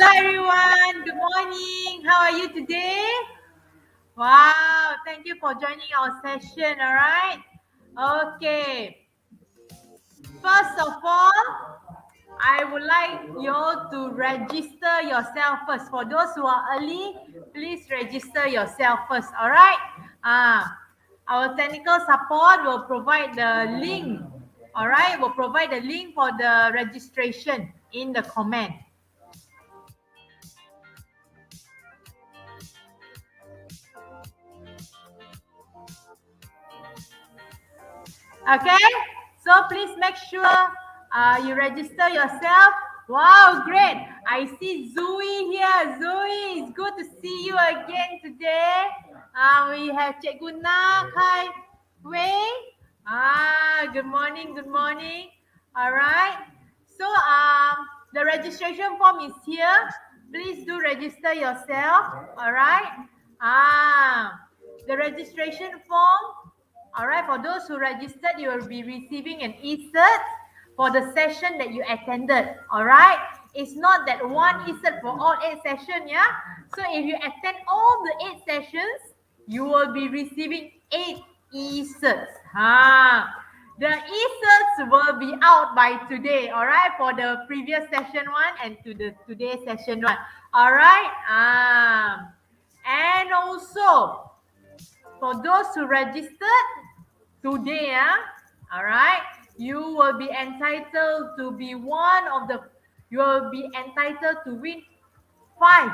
Hello everyone, good morning. How are you today? Wow, thank you for joining our session, all right? Okay, first of all, I would like you all to register yourself first. For those who are early, please register yourself first, all right? Our technical support will provide the link, all right? We'll provide the link for the registration in the comment. Okay, so please make sure you register yourself. Wow, great. I see Zoe here. Zoe, it's good to see you again today. We have Cikgu Nak. Hi, Wei. Good morning, good morning. All right. So the registration form is here. Please do register yourself. All right. The registration form. All right, for those who registered, you will be receiving an e-cert for the session that you attended. All right, it's not that one e-cert for all 8 sessions, yeah? So if you attend all the 8 sessions, you will be receiving 8 e-certs. The e-certs will be out by today, all right, for the previous session one and to the today's session one. All right, and also, for those who registered today, all right, you will be entitled to be you will be entitled to win 5.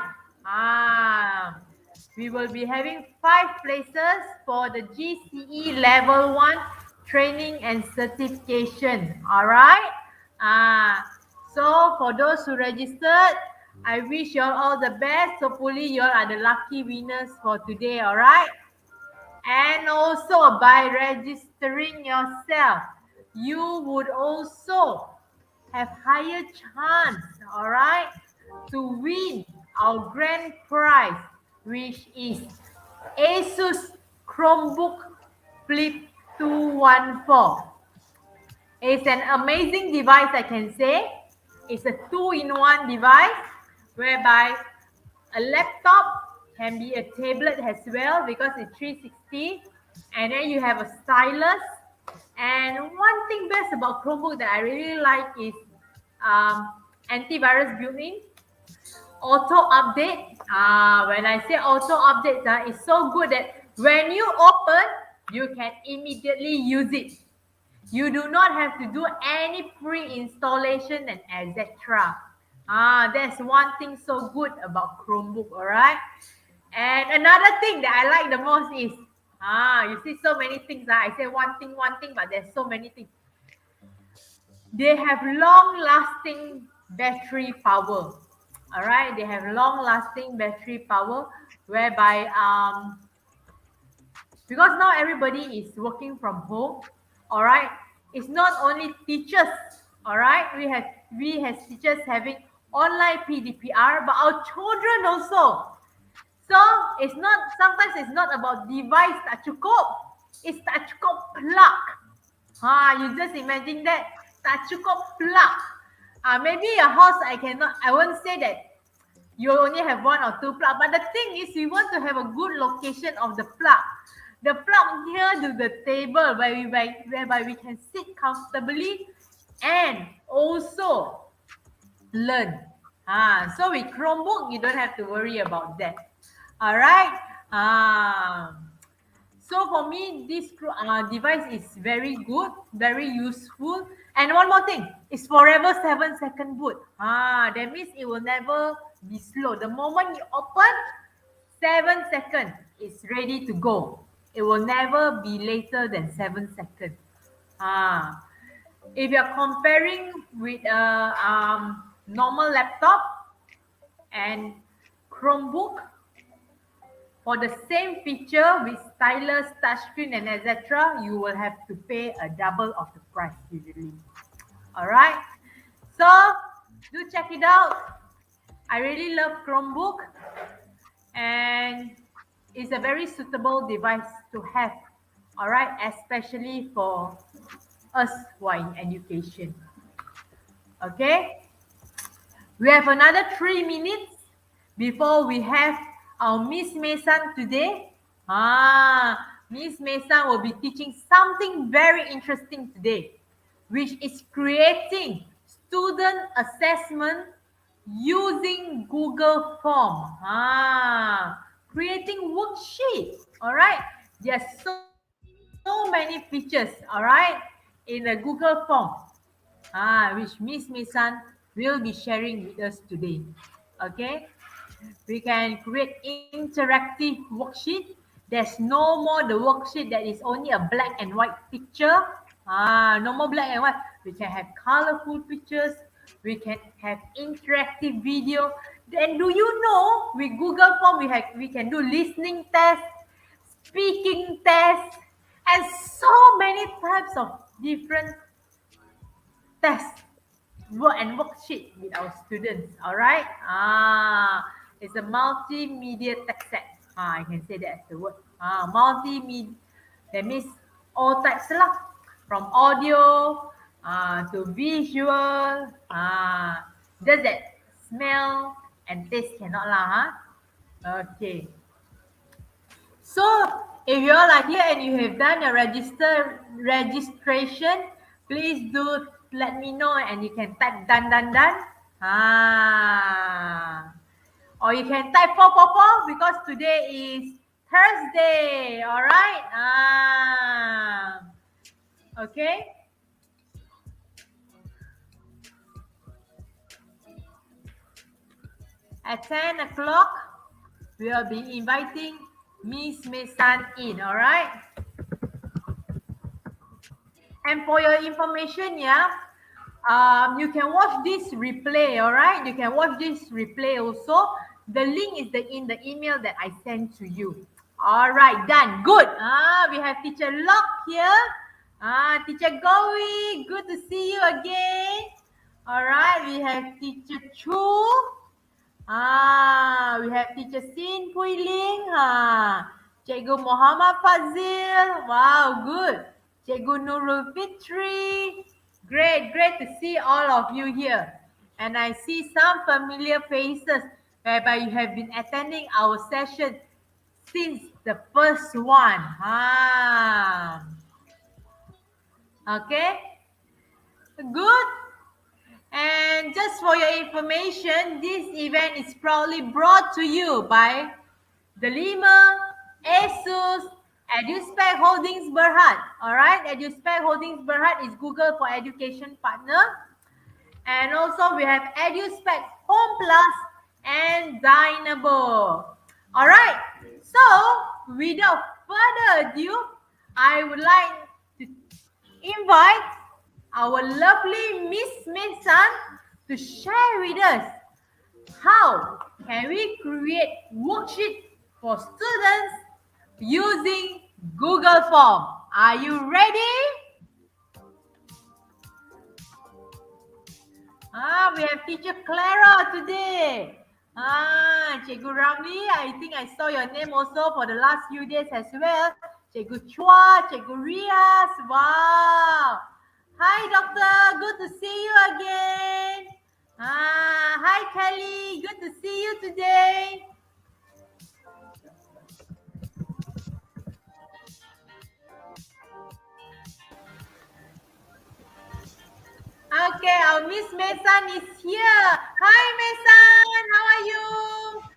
We will be having 5 places for the GCE Level 1 training and certification, all right? So for those who registered, I wish you all the best. Hopefully you all are the lucky winners for today, all right? And also by registering yourself, you would also have higher chance, all right, to win our grand prize, which is Asus Chromebook Flip 214. It's an amazing device, I can say. It's a 2-in-1 device whereby a laptop can be a tablet as well because it's 360, and then you have a stylus. And one thing best about Chromebook that I really like is antivirus built-in, auto update. When I say auto update, it's so good that when you open, you can immediately use it. You do not have to do any pre-installation and etc. That's one thing so good about Chromebook, all right? And another thing that I like the most is, you see so many things. I say one thing, but there's so many things. They have long-lasting battery power, all right? They have long-lasting battery power whereby, because now everybody is working from home, all right? It's not only teachers, all right? We have teachers having online PDPR, but our children also. So sometimes it's not about device tak cukup. It's tak cukup plug. You just imagine that. Tak cukup plug. Maybe your house, I won't say that you only have 1 or 2 plug. But the thing is, we want to have a good location of the plug. The plug near to the table whereby we can sit comfortably and also learn. So with Chromebook, you don't have to worry about that. All right. So for me, this device is very good, very useful. And one more thing, it's forever 7-second boot. That means it will never be slow. The moment you open, 7 seconds, it's ready to go. It will never be later than 7 seconds. If you're comparing with a normal laptop and Chromebook, for the same feature with stylus, touchscreen, and etc., you will have to pay a double of the price usually. All right. So do check it out. I really love Chromebook, and it's a very suitable device to have. All right, especially for us who are in education. Okay. We have another 3 minutes before we have our Miss Mason today. Miss Mason will be teaching something very interesting today, which is creating student assessment using Google Form. Creating worksheet. All right. There are so many features. All right, in the Google Form. Which Miss Mason will be sharing with us today. Okay. We can create interactive worksheet. There's no more the worksheet that is only a black and white picture. No more black and white. We can have colorful pictures. We can have interactive video. Then do you know with Google Form we can do listening test, speaking test, and so many types of different tests and worksheet with our students. All right. It's a multimedia text set. I can say that's the word. Multimedia. That means all types lah, from audio to visual. Does that smell and taste cannot lah? Okay. So if you all are here and you have done your registration, please do let me know and you can type done. Or you can type 4 because today is Thursday. All right. Okay. At 10 o'clock, we will be inviting Miss Mason in. All right. And for your information, you can watch this replay, all right? You can watch this replay also. The link is in the email that I sent to you. All right, done. Good. We have Teacher Locke here. Teacher Gowi, good to see you again. All right, we have Teacher Chu. We have Teacher Sin Pui Ling. Cikgu Muhammad Fazil. Wow, good. Cikgu Nurul Fitri. Great to see all of you here. And I see some familiar faces whereby you have been attending our session since the first one. Okay. Good. And just for your information, this event is proudly brought to you by Delima, Asus, Eduspec Holdings Berhad. All right, Eduspec Holdings Berhad is Google for Education partner. And also we have Eduspec Home Plus and Dynabook. All right, so without further ado, I would like to invite our lovely Miss Mason to share with us how can we create worksheet for students using Google Form. Are you ready? We have Teacher Clara today. Cikgu Ramli, I think I saw your name also for the last few days as well. Cikgu Chua, Cikgu Rias. Wow. Hi, Doctor. Good to see you again. Hi, Kelly. Good to see you today. Okay, our Miss Mason is here. Hi, Mason. How are you?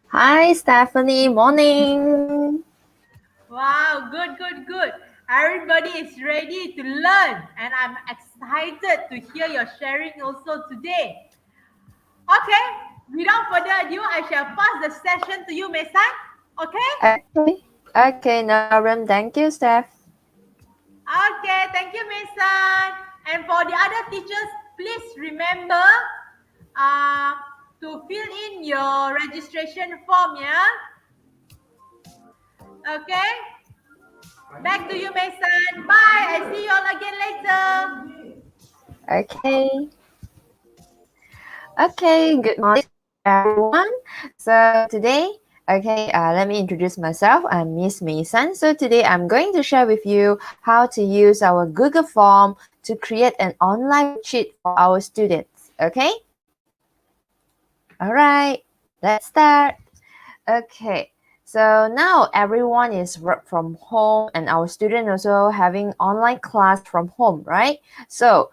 Hi, Stephanie. Morning. Wow, good. Everybody is ready to learn, and I'm excited to hear your sharing also today. Okay, without further ado, I shall pass the session to you, Mason. Okay? Okay, no problem. Thank you, Steph. Okay, thank you, Mason. And for the other teachers, please remember to fill in your registration form, Okay? Back to you, Mason. Bye. I see you all again later. Okay, good morning, everyone. So today, let me introduce myself. I'm Miss Mason. So today I'm going to share with you how to use our Google Form to create an online worksheet for our students. Okay? All right, let's start. Okay, so now everyone is work from home and our student also having online class from home, right? So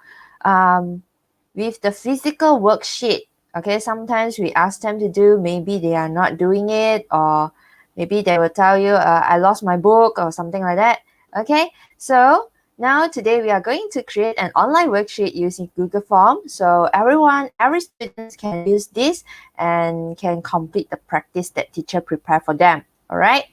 with the physical worksheet, okay, sometimes we ask them to do, maybe they are not doing it, or maybe they will tell you, I lost my book or something like that. Okay, so now today we are going to create an online worksheet using Google Form. So every student can use this and can complete the practice that teacher prepared for them. All right.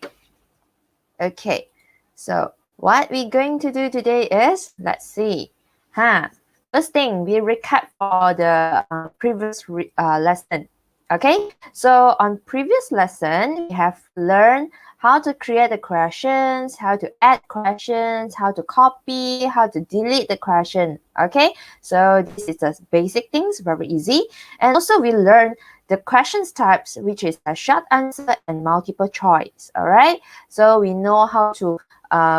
Okay. So what we're going to do today is, let's see. First thing, we recap for the previous lesson. Okay. So on previous lesson, we have learned how to create the questions, how to add questions, how to copy, how to delete the question. Okay. So this is the basic things, very easy. And also we learn the questions types, which is a short answer and multiple choice. All right. So we know how to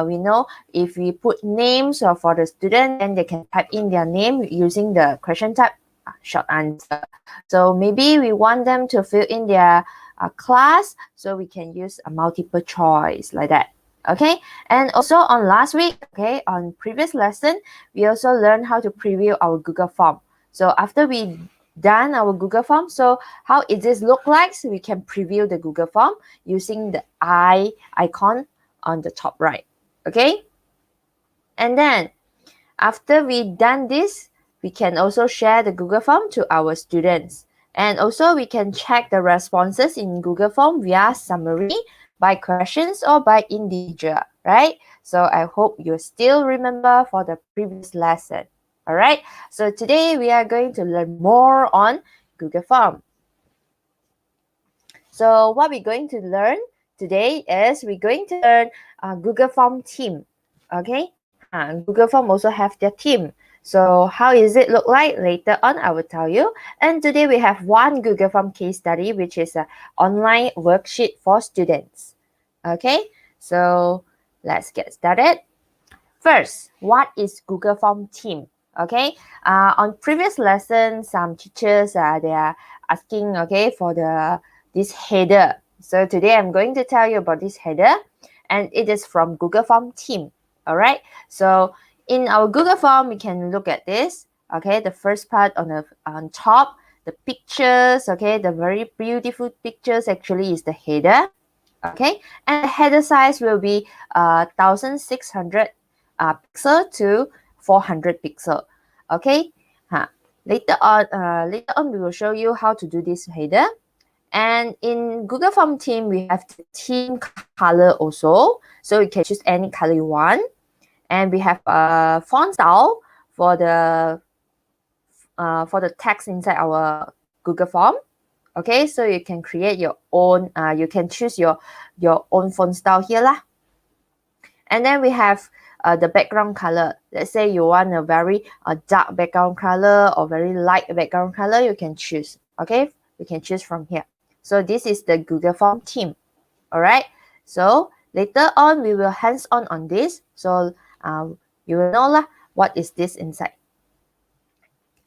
we know if we put names for the student, then they can type in their name using the question type short answer. So maybe we want them to fill in their class, so we can use a multiple choice like that. Okay, and also on last week, okay, on previous lesson, we also learned how to preview our Google Form. So after we done our Google Form, so how it this look like? So we can preview the Google Form using the icon on the top right. Okay, and then after we done this, we can also share the Google Form to our students. And also we can check the responses in Google Form via summary, by questions, or by individual, right? So I hope you still remember for the previous lesson. All right, so today we are going to learn more on Google Form. So what we're going to learn today is we're going to learn Google Form theme. Okay, Google Form also have their theme. So how is it look like? Later on, I will tell you. And today we have one Google Form case study, which is an online worksheet for students. Okay, so let's get started. First, what is Google Form theme? Okay, on previous lessons, some teachers they are asking, okay, for this header. So today I'm going to tell you about this header, and it is from Google Form theme. All right, so in our Google Form, we can look at this. Okay, the first part on top, the pictures. Okay, the very beautiful pictures actually is the header. Okay, and the header size will be 1600 pixel to 400 pixel. Okay, later on we will show you how to do this header. And in Google Form theme, we have the theme color also, so you can choose any color you want. And we have a font style for the text inside our Google Form. Okay, so you can create your own. You can choose your own font style here lah. And then we have the background color. Let's say you want a very dark background color or very light background color, you can choose. Okay, you can choose from here. So this is the Google Form theme. All right. So later on, we will hands-on on this. So you will know lah what is this inside.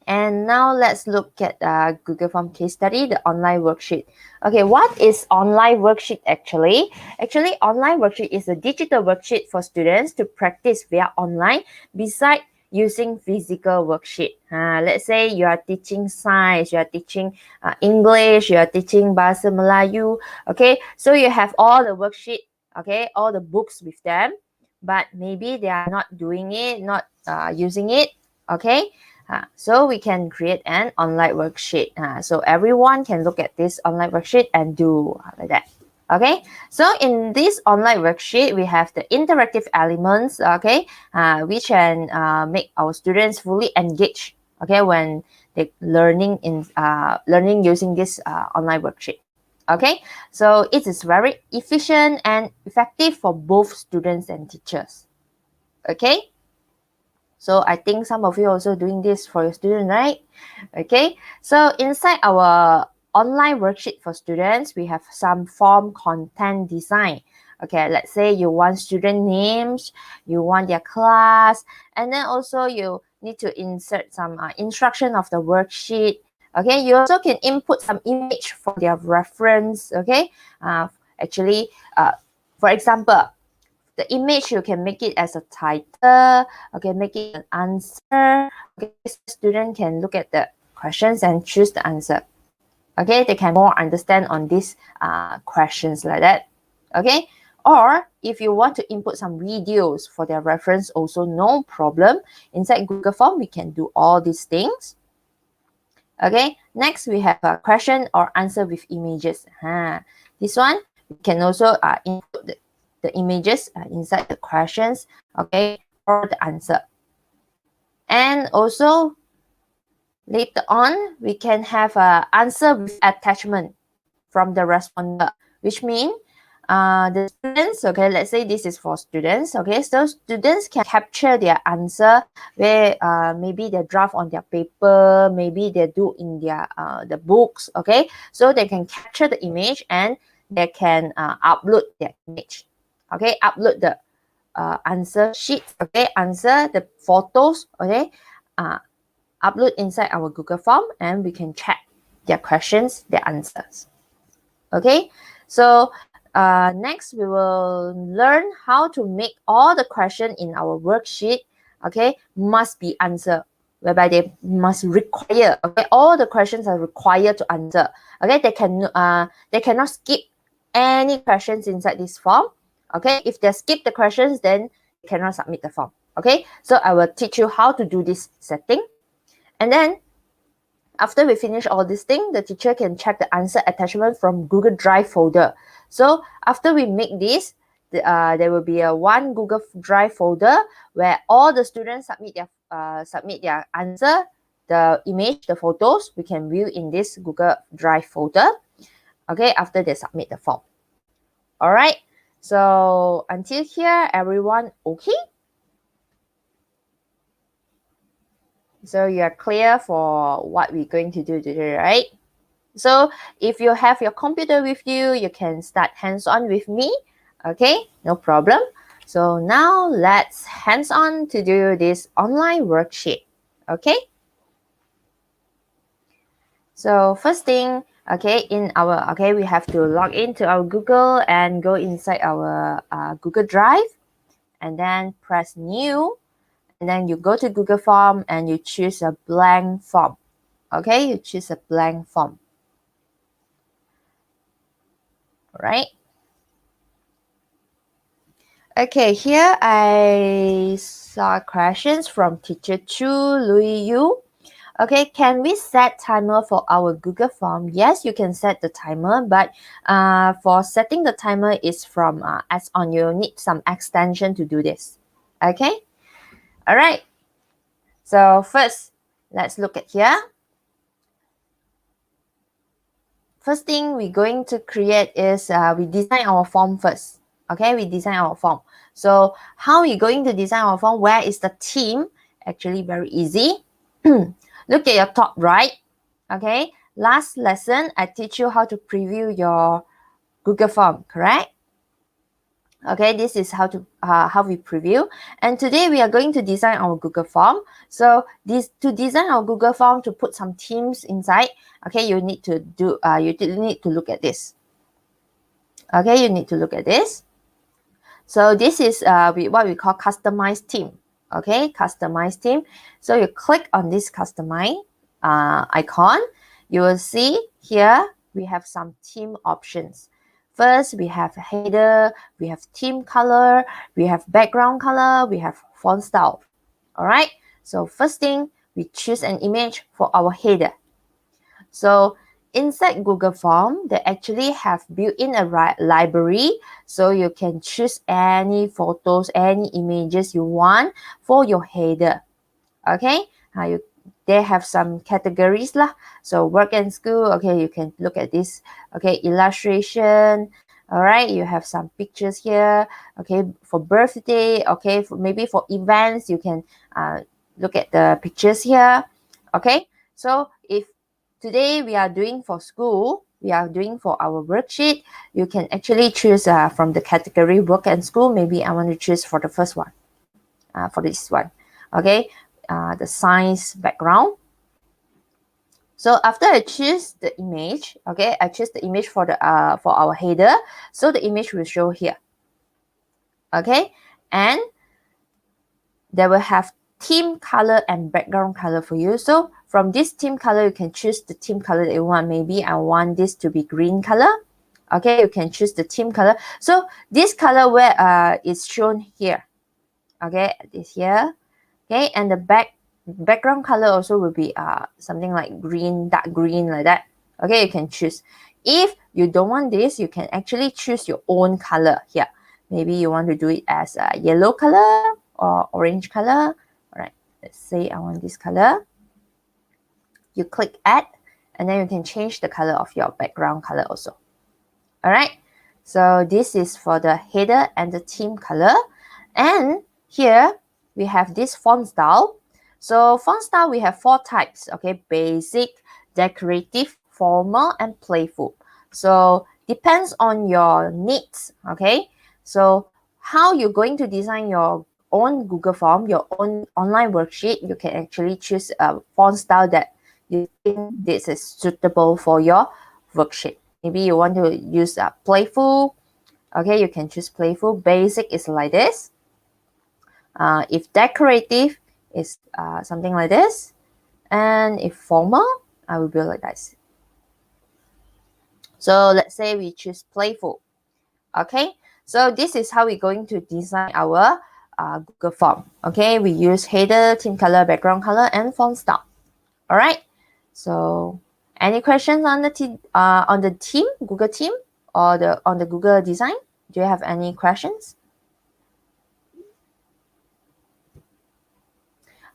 And now let's look at Google Form case study, the online worksheet. Okay, what is online worksheet actually? Actually, online worksheet is a digital worksheet for students to practice via online beside using physical worksheet. Let's say you are teaching science, you are teaching English, you are teaching Bahasa Melayu. Okay, so you have all the worksheet, okay, all the books with them, but maybe they are not doing it, not using it. Okay. So we can create an online worksheet. So everyone can look at this online worksheet and do like that. Okay, so in this online worksheet, we have the interactive elements, okay, which can make our students fully engaged, okay, when they learning using this online worksheet. Okay, so it is very efficient and effective for both students and teachers. Okay. So I think some of you also doing this for your student, right? Okay, so inside our online worksheet for students, we have some form content design. Okay, let's say you want student names, you want their class, and then also you need to insert some instruction of the worksheet. Okay, you also can input some image for their reference. Okay, actually, for example, the image you can make it as a title. Okay, make it an answer. Okay, so student can look at the questions and choose the answer. Okay, they can more understand on these questions like that. Okay, or if you want to input some videos for their reference, also no problem. Inside Google Form, we can do all these things. Okay, next we have a question or answer with images. This one, we can also input the images inside the questions, okay, or the answer. And also, later on, we can have an answer with attachment from the responder, which means the students, okay, let's say this is for students, okay, so students can capture their answer where maybe they draft on their paper, maybe they do in their the books, okay, so they can capture the image and they can upload their image, okay, upload the answer sheet, okay, answer the photos, okay, upload inside our Google Form and we can check their questions, their answers. Okay, so next we will learn how to make all the questions in our worksheet, okay, must be answered, whereby they must require, okay, all the questions are required to answer. Okay, they cannot skip any questions inside this form. Okay, if they skip the questions, then they cannot submit the form. Okay, so I will teach you how to do this setting. And then after we finish all this thing, the teacher can check the answer attachment from Google Drive folder. So after we make this, there will be a one Google Drive folder where all the students submit their answer, the image, the photos. We can view in this Google Drive folder. Okay, after they submit the form. All right. So until here, everyone okay? So you are clear for what we're going to do today, right? So if you have your computer with you, you can start hands-on with me. Okay, no problem. So now let's hands-on to do this online worksheet. Okay. So first thing, okay, we have to log into our Google and go inside our Google Drive, and then press New, and then you go to Google Form and you choose a blank form. Okay, you choose a blank form. Right. Okay, here I saw questions from teacher Chu Louis Yu. Okay, can we set timer for our Google Form? Yes, you can set the timer, but for setting the timer is from as on you need some extension to do this. Okay, all right. So first, let's look at here. First thing we're going to create is we design our form first. Okay, we design our form. So how are we going to design our form? Where is the theme? Actually, very easy. Look at your top right. Okay, last lesson, I teach you how to preview your Google Form, correct? Okay, this is how we preview. And today we are going to design our Google Form. So to design our Google Form, to put some themes inside, okay, you need to look at this. Okay, you need to look at this. So this is what we call customized theme. Okay, customized theme. So you click on this customize icon. You will see here we have some theme options. First, we have header, we have theme color, we have background color, we have font style. All right. So first thing, we choose an image for our header. So inside Google Form, they actually have built-in a library, so you can choose any photos, any images you want for your header. Okay, they have some categories lah. So work and school, okay, you can look at this. Okay, illustration. All right, you have some pictures here. Okay, for birthday, okay, maybe for events, you can look at the pictures here. Okay, so if today we are doing for school, we are doing for our worksheet, you can actually choose from the category work and school. Maybe I want to choose for the first one, for this one. Okay, the science background. So after I choose the image, okay, I choose the image for the for our header. So the image will show here. Okay, and they will have theme color and background color for you. So from this theme color, you can choose the theme color that you want. Maybe I want this to be green color. Okay, you can choose the theme color. So this color where is shown here. Okay, this here. Okay, and the background color also will be something like green, dark green like that. Okay, you can choose. If you don't want this, you can actually choose your own color here. Maybe you want to do it as a yellow color or orange color. All right, let's say I want this color. You click add, and then you can change the color of your background color also. All right, so this is for the header and the theme color. And here we have this font style. So font style, we have 4 types, okay? Basic, decorative, formal, and playful. So depends on your needs, okay? So how you're going to design your own Google form, your own online worksheet, you can actually choose a font style that you think this is suitable for your worksheet. Maybe you want to use a playful, okay? You can choose playful. Basic is like this. If decorative is something like this, and if formal, I will build like this. So let's say we choose playful. Okay, so this is how we're going to design our Google form. Okay, we use header, theme color, background color, and font style. All right. So any questions on the theme, Google theme, or on the Google design? Do you have any questions?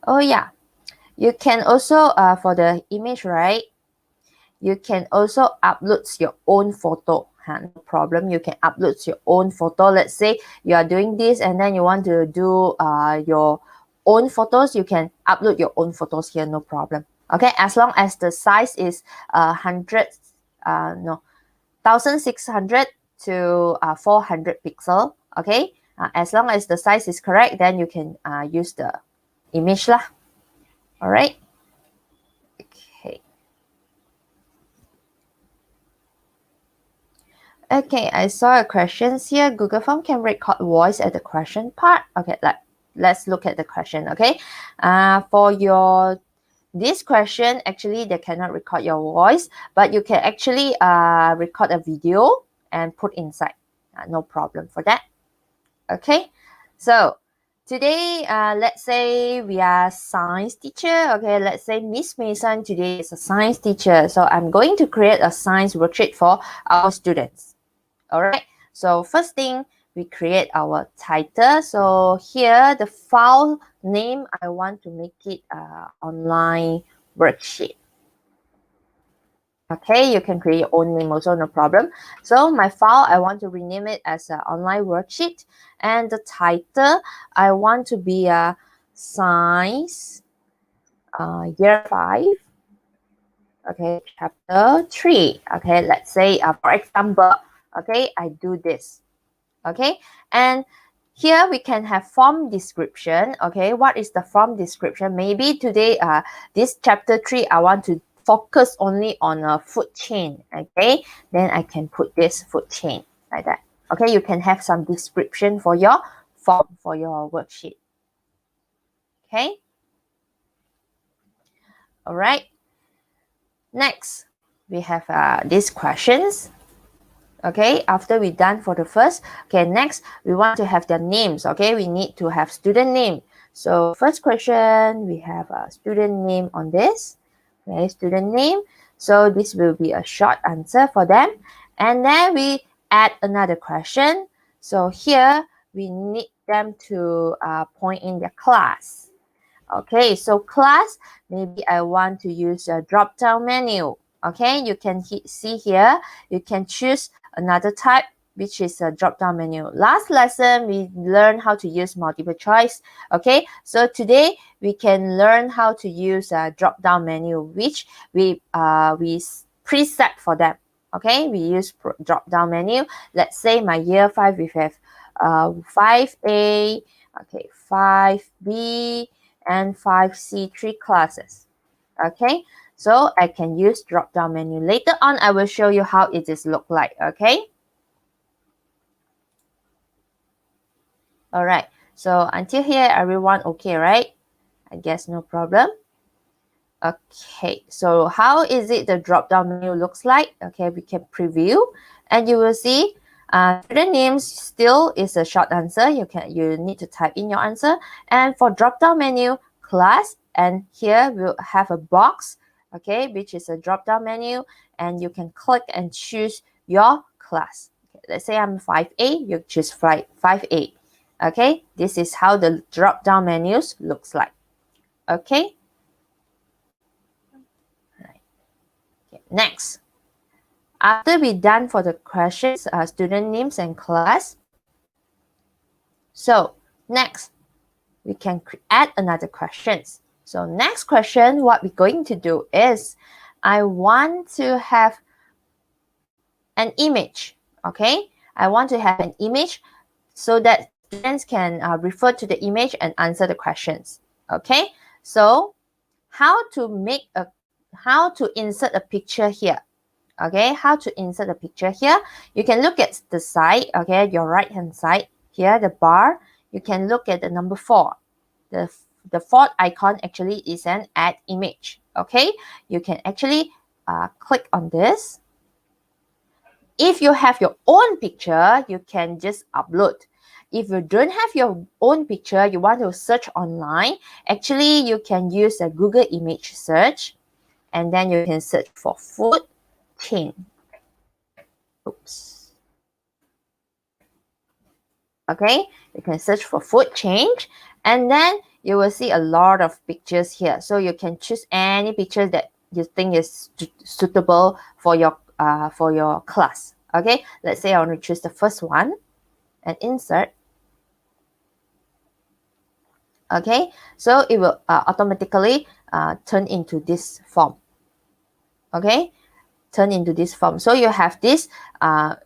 Oh yeah, you can also for the image, right? You can also upload your own photo. No problem. You can upload your own photo. Let's say you are doing this and then you want to do your own photos. You can upload your own photos here. No problem. Okay, as long as the size is 1600 to 400 pixel. Okay, as long as the size is correct, then you can use the image lah. All right. Okay. Okay, I saw a question here. Google Form can record voice at the question part. Okay, let's look at the question. Okay, for this question, actually they cannot record your voice, but you can actually record a video and put inside. No problem for that. Okay, so today, let's say we are science teacher. Okay, let's say Miss Mason today is a science teacher. So I'm going to create a science worksheet for our students. All right, so first thing, we create our title. So here, the file name, I want to make it online worksheet. Okay, you can create your own name also, no problem. So my file, I want to rename it as an online worksheet. And the title, I want to be a science year 5. Okay, chapter 3. Okay, let's say, for example, okay, I do this. Okay, and here we can have form description. Okay, what is the form description? Maybe today, this chapter 3, I want to focus only on a food chain. Okay, then I can put this food chain like that. Okay, you can have some description for your form, for your worksheet. Okay, all right. Next, we have these questions. Okay, after we done for the first, okay, next we want to have their names. Okay, we need to have student name. So first question, we have a student name on this. Okay, student name. So this will be a short answer for them. And then we add another question. So here we need them to point in their class. Okay, so class, maybe I want to use a drop-down menu. Okay, you can see here, you can choose another type, which is a drop-down menu. Last lesson, we learned how to use multiple choice. Okay, so today we can learn how to use a drop-down menu, which we preset for them. Okay, we use drop-down menu. Let's say my year 5, we have 5A, okay, 5B, and 5C3 classes. Okay, So I can use drop down menu. Later on, I will show you how it is look like. Okay. All right. So until here, everyone okay, right? I guess no problem. Okay, so how is it the drop down menu looks like? Okay, we can preview and you will see student names still is a short answer. You need to type in your answer. And for drop down menu, class, and here we'll have a box, okay, which is a drop down menu, and you can click and choose your class. Okay, let's say I'm 5A, you choose 5A. Okay, this is how the drop down menus looks like. Okay. Next, after we're done for the questions, student names and class. So next, we can add another questions. So next question, what we're going to do is, I want to have an image, okay? I want to have an image so that students can refer to the image and answer the questions, okay? So how to insert a picture here? Okay, how to insert a picture here? You can look at the side, okay, your right hand side here, the bar. You can look at the number 4. The fourth icon actually is an add image. Okay, you can actually click on this. If you have your own picture, you can just upload. If you don't have your own picture, you want to search online, actually you can use a Google image search, and then you can search for food chain. Oops. Okay, you can search for food chain, and then you will see a lot of pictures here. So you can choose any picture that you think is suitable for your class. Okay, let's say I want to choose the first one and insert. Okay, so it will automatically turn into this form. Okay, turn into this form. So you have this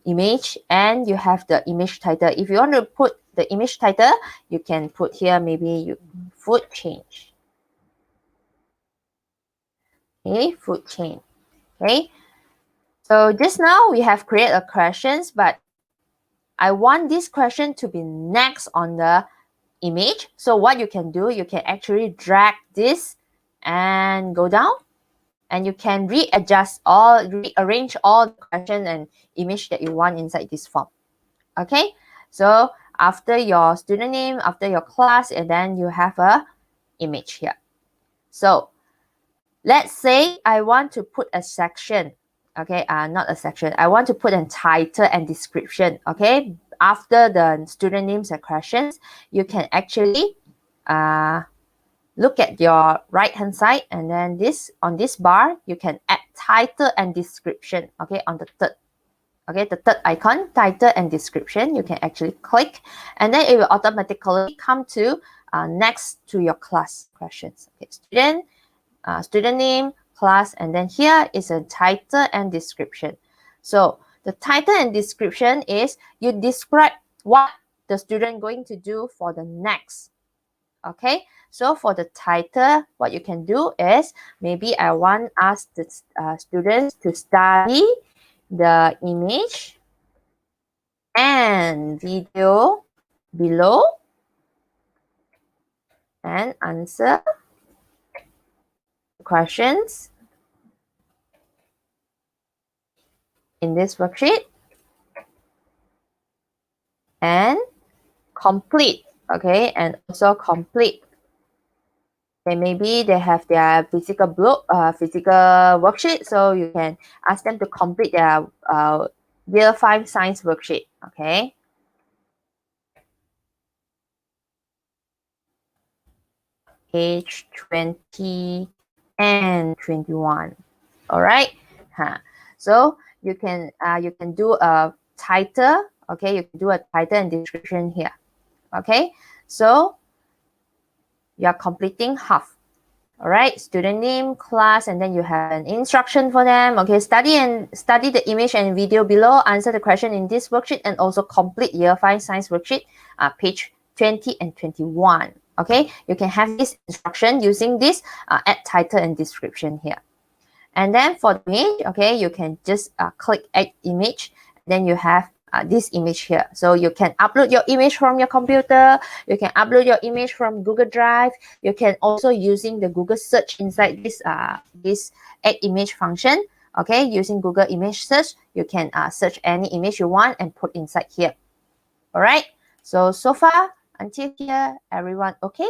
image and you have the image title. If you want to put the image title, you can put here maybe food change. Okay, food chain. Okay, so just now we have created a questions, but I want this question to be next on the image. So what you can do, you can actually drag this and go down, and you can rearrange all the question and image that you want inside this form. Okay, so after your student name, after your class, and then you have a image here. So let's say I want to put a section. Okay, not a section. I want to put a title and description. Okay, after the student names and questions, you can actually look at your right hand side, and then on this bar you can add title and description. Okay, on the third, okay, the third icon, title and description, you can actually click, and then it will automatically come to next to your class questions. Okay, student name, class, and then here is a title and description. So the title and description is you describe what the student going to do for the next. Okay, so for the title, what you can do is maybe I want us the students to study the image and video below and answer questions in this worksheet and complete. Okay, and also complete. Okay, maybe they have their physical worksheet, so you can ask them to complete their year 5 science worksheet. Okay. Page 20 and 21. All right. So you can do a title. Okay, you can do a title and description here. Okay, so you are completing half. All right, student name, class, and then you have an instruction for them. Okay, study the image and video below, answer the question in this worksheet, and also complete year 5 science worksheet, page 20 and 21. Okay, you can have this instruction using this add title and description here. And then for the image, okay, you can just click add image. Then you have this image here. So you can upload your image from your computer. You can upload your image from Google Drive. You can also using the Google search inside this add image function. Okay, using Google image search, you can search any image you want and put inside here. All right. So far until here, everyone okay?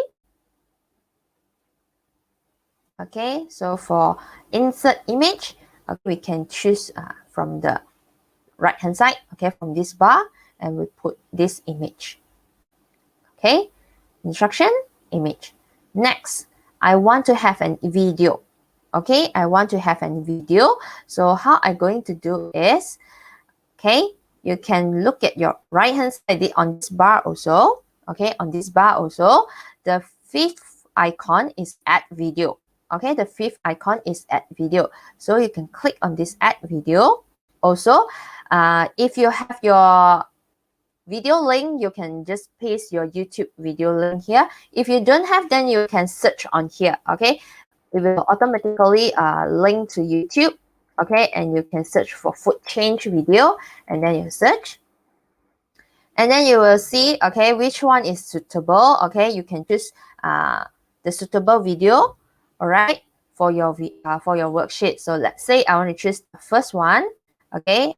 Okay, so for insert image, okay, we can choose from the right hand side, okay, from this bar, and we put this image. Okay, instruction, image. Next, I want to have a video. Okay, I want to have a video. So how I'm going to do is, okay, you can look at your right hand side on this bar also. Okay, on this bar also, the fifth icon is add video. Okay, the fifth icon is add video. So you can click on this add video. Also, if you have your video link, you can just paste your YouTube video link here. If you don't have, then you can search on here. Okay, it will automatically link to YouTube. Okay, and you can search for food change video, and then you search. And then you will see, okay, which one is suitable. Okay, you can choose the suitable video, all right, for your worksheet. So let's say I want to choose the first one, okay,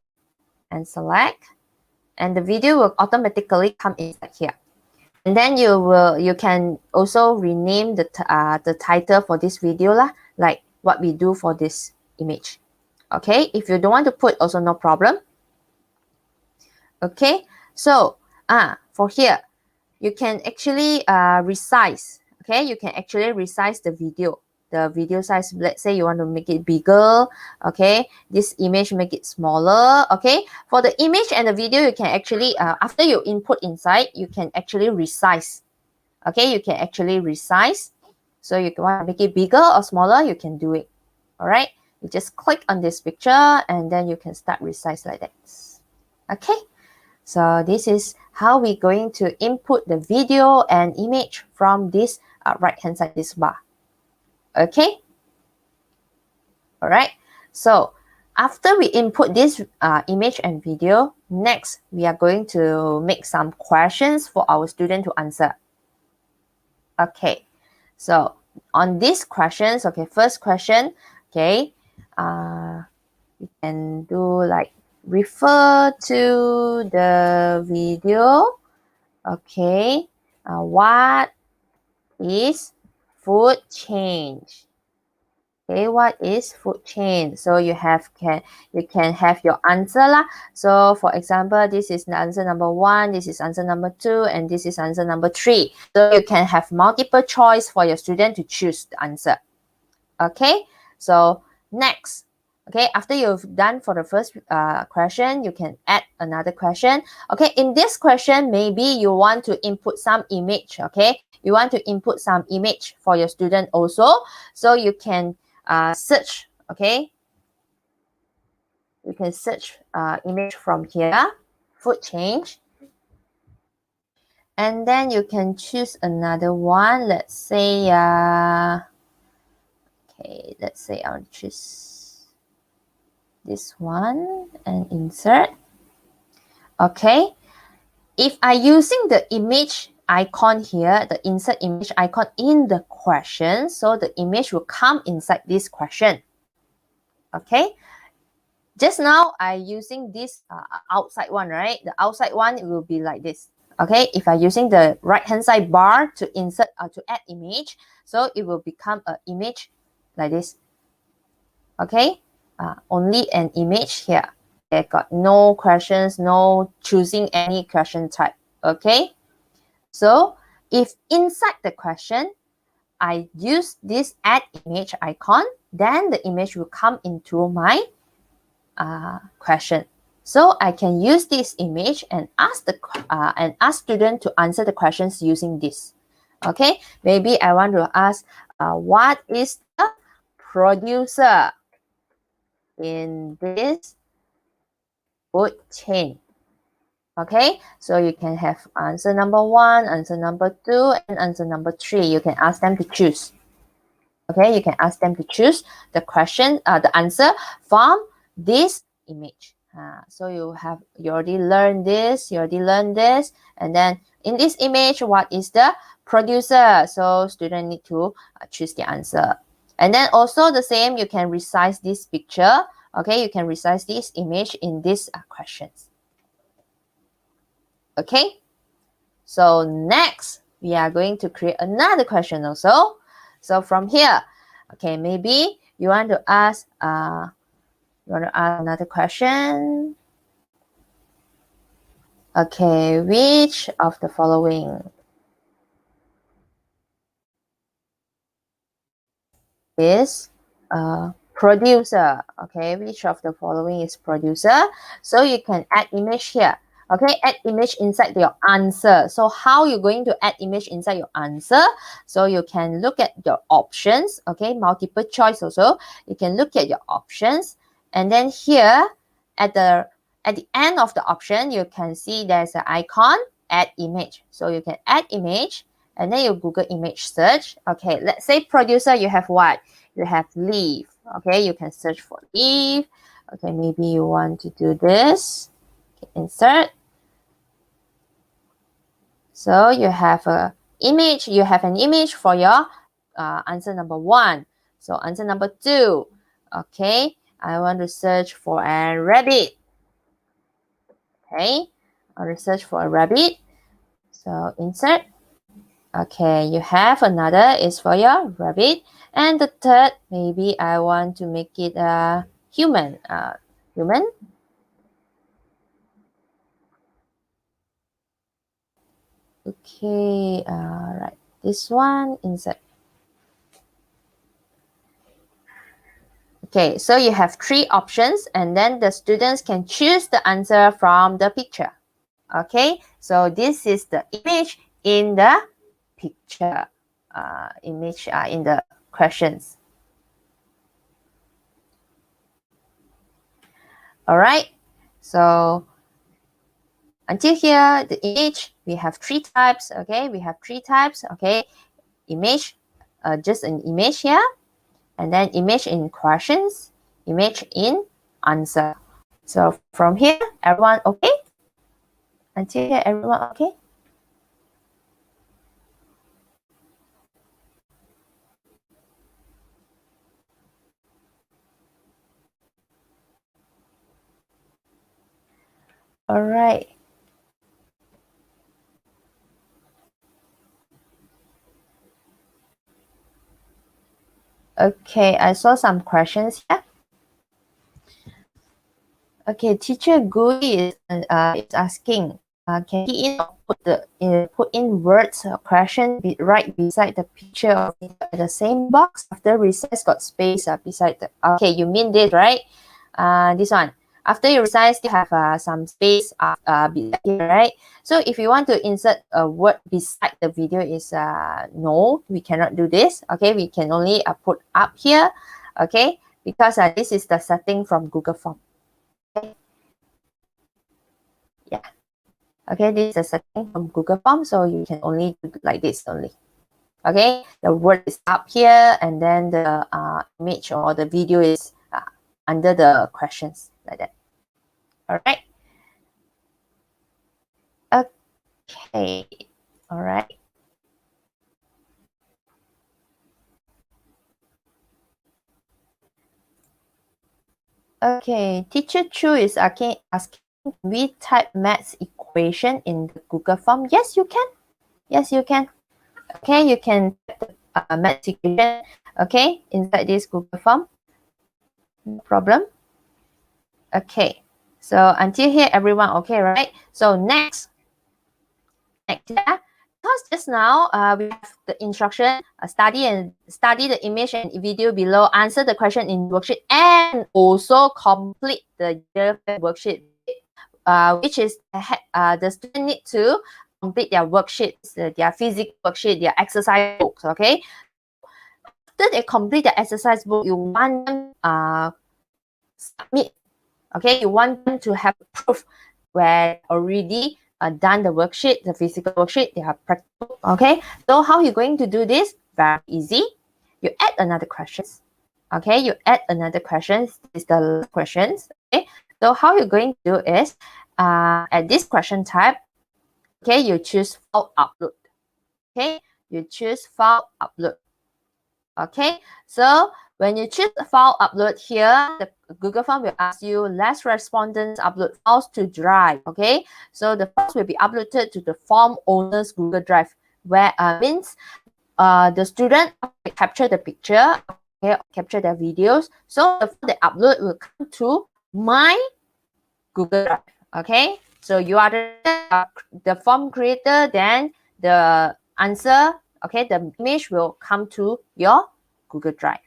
and select, and the video will automatically come inside here. And then you can also rename the title for this video lah, like what we do for this image. Okay, if you don't want to put, also no problem. Okay, so for here, you can actually resize. Okay, you can actually resize the video size. Let's say you want to make it bigger. Okay, this image make it smaller. Okay, for the image and the video, you can actually after you input inside, you can actually resize. Okay, you can actually resize. So you can want to make it bigger or smaller, you can do it. All right, you just click on this picture and then you can start resize like that. Okay, so this is how we're going to input the video and image from this right hand side, this bar. Okay, all right, so after we input this image and video, next we are going to make some questions for our student to answer. Okay, so on these questions, okay, first question, okay, you can do like refer to the video. Okay, what is food change? Okay, what is food change? So you can have your answer lah. So for example, this is the answer number 1, this is answer number 2, and this is answer number 3. So you can have multiple choice for your student to choose the answer. Okay, so next, okay, after you've done for the first question, you can add another question. Okay, in this question, maybe you want to input some image. Okay, you want to input some image for your student also. So you can search. Okay, you can search image from here, food change. And then you can choose another one. Let's say, okay, let's say I'll choose this one and insert. Okay, if I using the image icon here, the insert image icon in the question, so the image will come inside this question. Okay, just now I using this outside one, right? The outside one will be like this. Okay, if I using the right hand side bar to insert to add image, so it will become an image like this. Okay, only an image here. I got no questions, no choosing any question type. Okay, so if inside the question I use this add image icon, then the image will come into my question. So I can use this image and ask student to answer the questions using this. Okay, maybe I want to ask what is the producer in this food chain? Okay, so you can have answer number 1, answer number 2, and answer number 3. You can ask them to choose. Okay, you can ask them to choose the question, the answer from this image. So you already learned this, and then in this image, what is the producer? So student need to choose the answer. And then also the same, you can resize this picture. Okay, you can resize this image in these questions. Okay, so next we are going to create another question also. So from here, okay, maybe you want to ask another question. Okay, which of the following is producer? Okay, which of the following is producer? So you can add image here. Okay, add image inside your answer. So how you're going to add image inside your answer? So you can look at your options. Okay, multiple choice also. You can look at your options, and then here at the end of the option, you can see there's an icon, add image. So you can add image, and then you Google image search. Okay, let's say producer, you have what? You have leaf. Okay, you can search for leaf. Okay, maybe you want to do this. Okay, insert. So you have a image. You have an image for your answer number 1. So answer number 2. Okay, I want to search for a rabbit. Okay, I will search for a rabbit. So insert. Okay, you have another is for your rabbit. And the third, maybe I want to make it a human. Human. Okay, right. This one, insert. Okay, so you have 3 options, and then the students can choose the answer from the picture. Okay, so this is the image in the picture, image in the questions. All right, so until here, the image, we have 3 types. Okay, we have 3 types. Okay, image, just an image here, and then image in questions, image in answer. So from here, everyone okay? Until here, everyone okay? All right. Okay, I saw some questions here. Okay, teacher Gui is asking, can he put in words or question right beside the picture of the same box after resize got space beside the. Okay, you mean this, right? This one. After you resize, you have some space beside here, right? So if you want to insert a word beside the video, is no, we cannot do this. Okay, we can only put up here. Okay, because this is the setting from Google Form. Yeah. Okay, this is a setting from Google Form, so you can only do like this only. Okay, the word is up here, and then the image or the video is under the questions like that. All right. Okay. All right. Okay. Teacher Chu is asking, we type maths equation in the Google Form. Yes, you can. Yes, you can. Okay, you can type the maths equation. Okay, inside this Google Form. No problem. Okay, so until here, everyone okay, right? So next, yeah, because just now we have the instruction, study the image and video below, answer the question in worksheet, and also complete the year worksheet, which is the student need to complete their worksheets, their physical worksheet, their exercise books. Okay, after they complete the exercise book, you want them submit. Okay, you want them to have proof where already done the worksheet, the physical worksheet, they have practical. Okay, so how you going to do this? Very easy. you add another questions. Okay, you add another questions. This is the last questions. Okay, so how you're going to do is at this question type, okay, you choose file upload. Okay, you choose file upload. Okay, so when you choose file upload here, the Google Form will ask you last respondents upload files to Drive. Okay, so the files will be uploaded to the form owner's Google Drive, where means the student capture the picture, okay, capture their videos. So the file they upload will come to my Google Drive. Okay, so you are the form creator, then the answer, okay, the image will come to your Google Drive.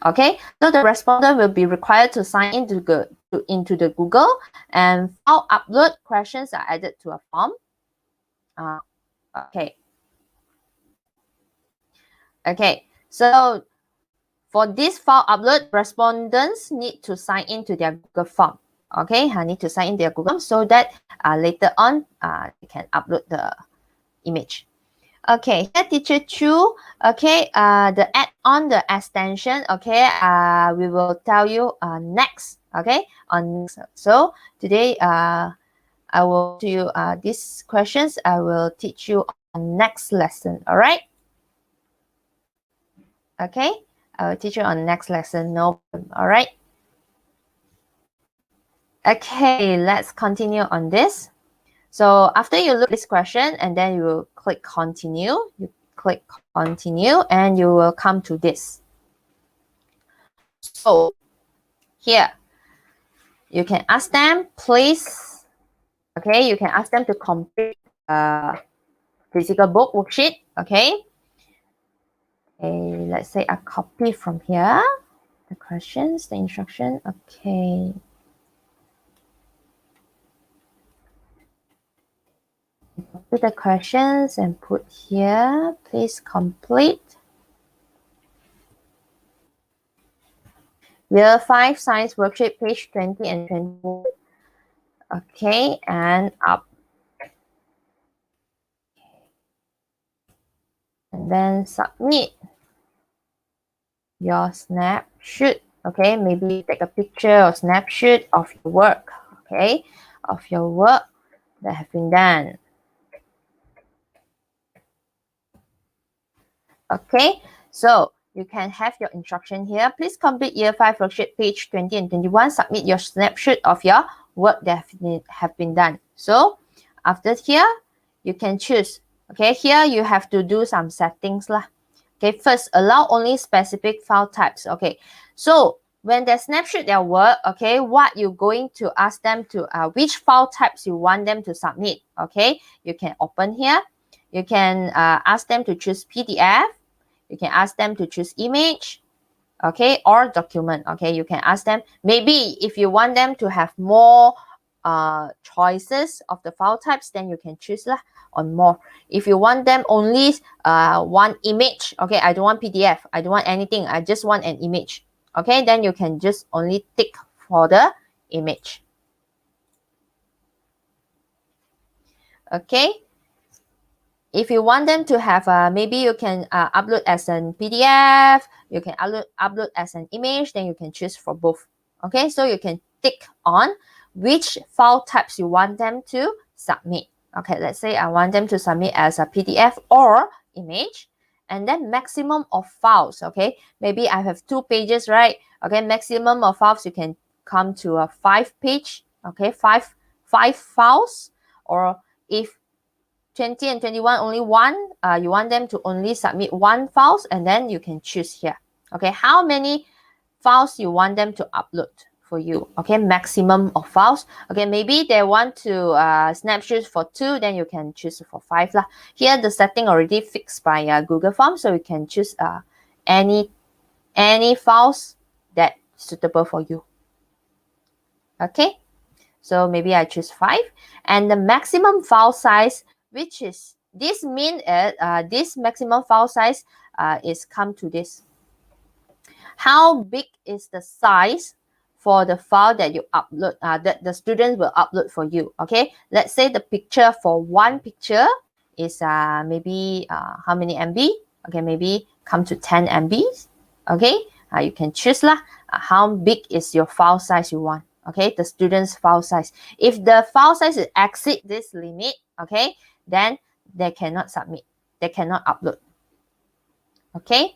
Okay, so the respondent will be required to sign into the Google, and file upload questions are added to a form. Okay. Okay, so for this file upload, respondents need to sign into their Google form. Okay, I need to sign in their Google form so that later on they can upload the image. Okay, here teacher Chu, okay, the add on the extension, okay, we will tell you next, okay, on next. So today I will do you these questions I will teach you on next lesson, all right? Okay, I will teach you on next lesson, no problem, all right? Okay, let's continue on this. So after you look at this question and then you will click continue, you click continue and you will come to this. So here, you can ask them, please, okay, you can ask them to complete physical book worksheet, okay? Okay, let's say I copy from here, the questions, the instruction, okay. Put the questions and put here, please complete. Year 5 Science Worksheet, page 20 and 21. Okay, and up. And then submit your snapshot. Okay, maybe take a picture or snapshot of your work. Okay, of your work that have been done. Okay, so you can have your instruction here. Please complete Year 5 Worksheet, page 20 and 21. Submit your snapshot of your work that have been done. So after here, you can choose. Okay, here you have to do some settings lah. Okay, first, allow only specific file types. Okay, so when they snapshot their work, okay, what you're going to ask them to, which file types you want them to submit. Okay, you can open here. You can ask them to choose PDF. You can ask them to choose image, okay, or document. Okay, you can ask them, maybe if you want them to have more choices of the file types, then you can choose lah on more. If you want them only one image, okay, I don't want PDF, I don't want anything, I just want an image, okay, then you can just only tick for the image. Okay, if you want them to have maybe you can upload as an PDF, you can upload as an image, then you can choose for both. Okay, so you can tick on which file types you want them to submit. Okay, let's say I want them to submit as a PDF or image, and then maximum of files. Okay, maybe I have 2 pages, right? Okay, maximum of files you can come to a 5 page. Okay, five files, or if 20 and 21 only one, you want them to only submit 1 files, and then you can choose here. Okay, how many files you want them to upload for you. Okay, maximum of files. Okay, maybe they want to snapshot for 2, then you can choose for 5 lah. Here the setting already fixed by Google Form, so you can choose any files that suitable for you. Okay, so maybe I choose 5, and the maximum file size, which is this mean this maximum file size is come to this. How big is the size for the file that you upload, that the students will upload for you? Okay, let's say the picture for one picture is maybe how many MB? Okay, maybe come to 10 MB. Okay, you can choose lah. How big is your file size you want? Okay, the student's file size. If the file size exceed this limit, okay, then they cannot submit. They cannot upload. Okay,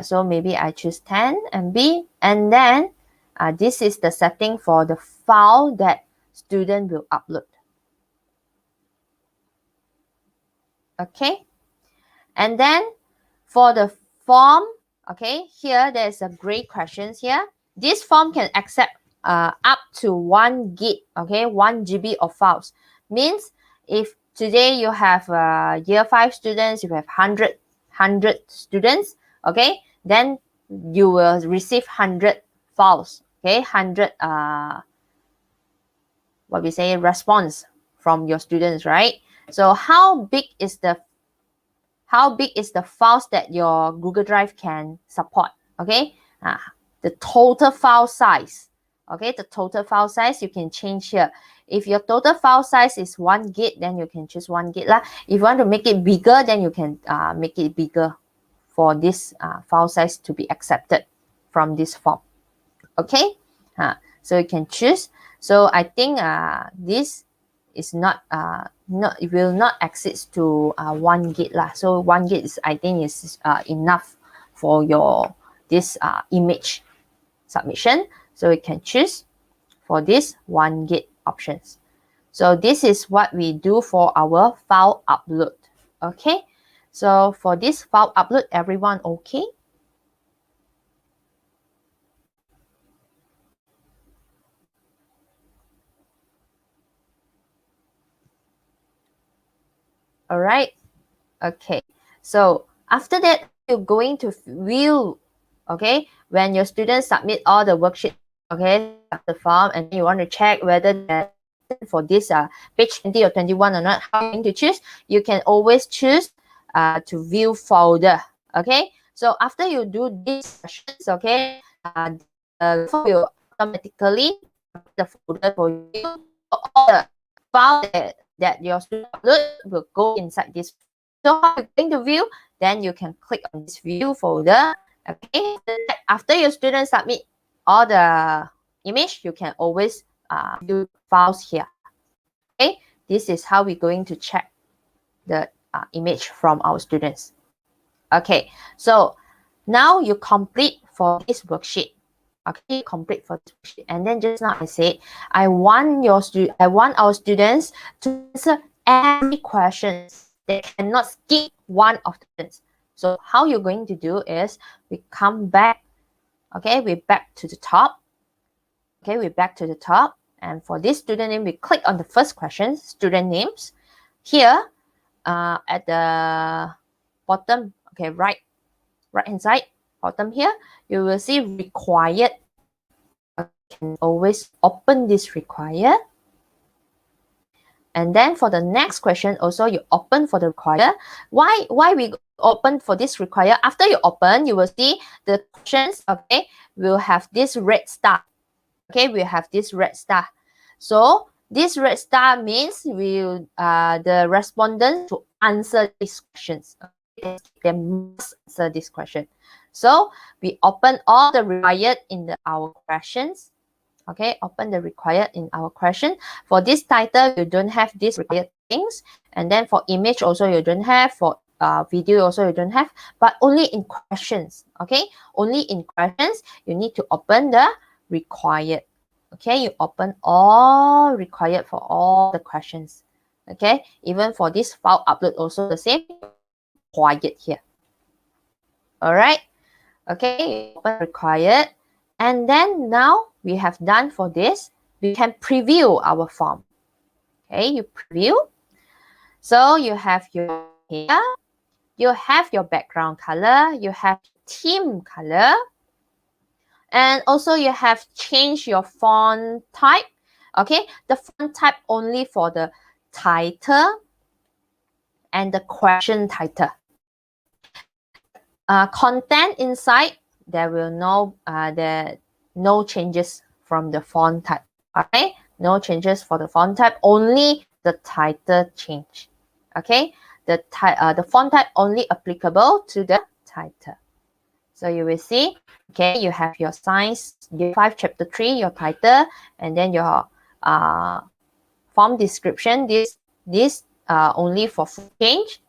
so maybe I choose 10 MB, and then this is the setting for the file that student will upload. Okay, and then for the form, okay, here there's a great questions here. This form can accept up to 1 gig, okay, 1 GB of files. Means if today you have year 5 students, you have 100 students, okay, then you will receive 100 files, okay, 100 what we say response from your students, right? So how big is the files that your Google Drive can support? Okay, the total file size. Okay, the total file size you can change here. If your total file size is 1 gig, then you can choose 1 gig lah. If you want to make it bigger, then you can make it bigger for this file size to be accepted from this form. Okay, so you can choose. So I think this is not it will not exceed to 1 gig lah. So 1 gig is, I think, is enough for your this image submission. So you can choose for this 1 gig options. So this is what we do for our file upload. Okay, so for this file upload, everyone okay? All right. Okay, so after that, you're going to view, okay, when your students submit all the worksheet, okay, the form, and you want to check whether they're for this page 20 or 21 or not, how are you going to choose? You can always choose to view folder, okay? So after you do these sessions, okay, the phone will automatically the folder for you. All the files that your student upload will go inside this. So how you're going to view? Then you can click on this view folder. Okay. After your students submit all the image, you can always view files here. Okay. This is how we're going to check the image from our students. Okay. So now you complete for this worksheet. Okay, complete for this worksheet. And then just now I said I want our students to answer every question. They cannot skip one of the questions. So how you're going to do is we come back. Okay, we're back to the top. Okay, we're back to the top. And for this student name, we click on the first question, student names. Here, at the bottom, okay, right hand side, bottom here, you will see required. You can always open this required. And then for the next question, also you open for the required. Why we open for this required? After you open, you will see the questions, okay, will have this red star. Okay, we have this red star. So this red star means the respondents to answer these questions. Okay, they must answer this question. So we open all the required in our questions. Okay, open the required in our question. For this title, you don't have these required things. And then for image also, you don't have. For video also, you don't have. But only in questions. Okay, only in questions, you need to open the required. Okay, you open all required for all the questions. Okay, even for this file upload also the same. Required here. All right. Okay, open required. And then now we have done for this, we can preview our form. Okay, you preview. So you have your here, you have your background color, you have theme color, and also you have changed your font type. Okay, the font type only for the title and the question title. Content inside, there will no changes from the font type. Okay, no changes for the font type, only the title change. Okay, the font type only applicable to the title. So you will see, okay, you have your science, year 5, chapter 3, your title, and then your form description. This only for full change.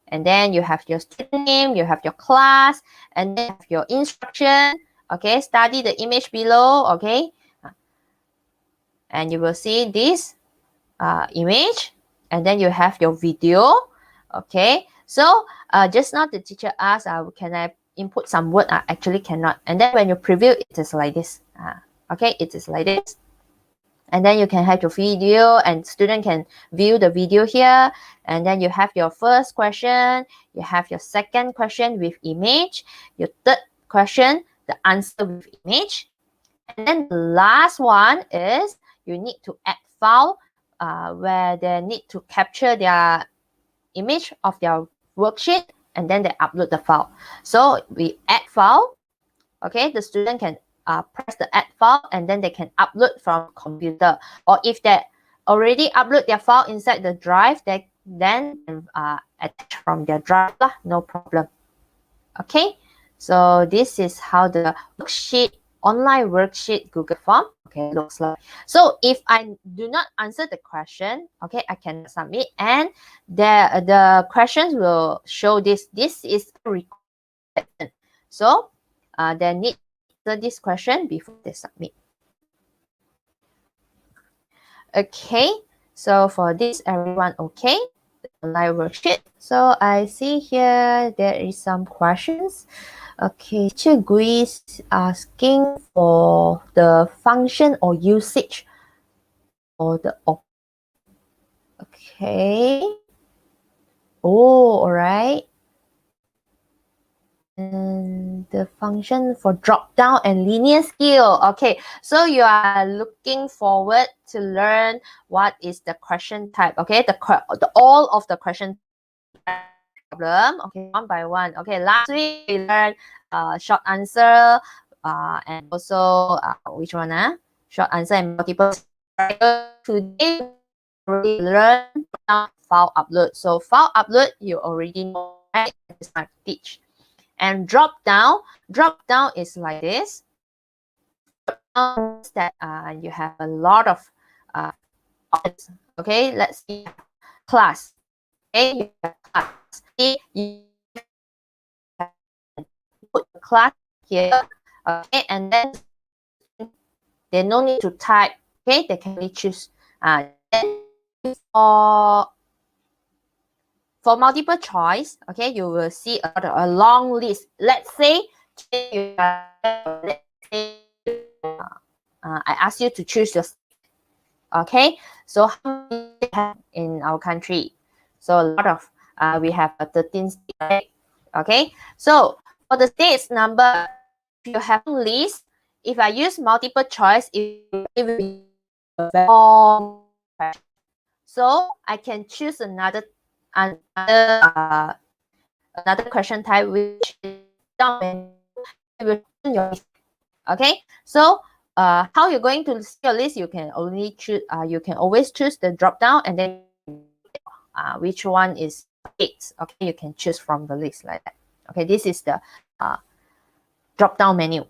And then you have your student name, you have your class, and then you have your instruction. Okay, study the image below. Okay, and you will see this image, and then you have your video. Okay, so just now the teacher asked, can I input some word? I actually cannot. And then when you preview, it is like this. Okay, it is like this. And then you can have your video, and student can view the video here. And then you have your first question, you have your second question with image, your third question, the answer with image. And then the last one is you need to add file where they need to capture their image of their worksheet, and then they upload the file. So we add file. Okay, the student can press the add file, and then they can upload from computer. Or if they already upload their file inside the drive, they then attach from their drive, no problem. Okay, so this is how the worksheet, online worksheet Google Form, okay, looks like. So if I do not answer the question, okay, I can submit, and the questions will show this. This is a request. So they need to answer this question before they submit. Okay, so for this, everyone okay? The online worksheet. So I see here there is some questions. Okay, Teacher Gui is asking for the function or usage or the okay. Oh, all right. And the function for drop down and linear scale. Okay, so you are looking forward to learn what is the question type. Okay, the all of the question problem. Okay, one by one. Okay, last week we learned short answer and also which one? Short answer and multiple. Today we learn file upload. So file upload you already know, right? It's my teach. And drop down is like this. Drop down means that you have a lot of options. Okay, let's see class. Okay, you have class. You put the class here. Okay, and then they no need to type. Okay, they can choose. Then for multiple choice, okay, you will see a long list. Let's say I ask you to choose your state. Okay, so how many we have in our country? So a lot of we have 13 states. Okay, so for the states number, if you have a list, if I use multiple choice, it will be a very long question. So I can choose another question type, which is down menu. Okay, so how you're going to see your list? You can only choose. You can always choose the drop down, and then which one is it. Okay, you can choose from the list like that. Okay, this is the drop down menu.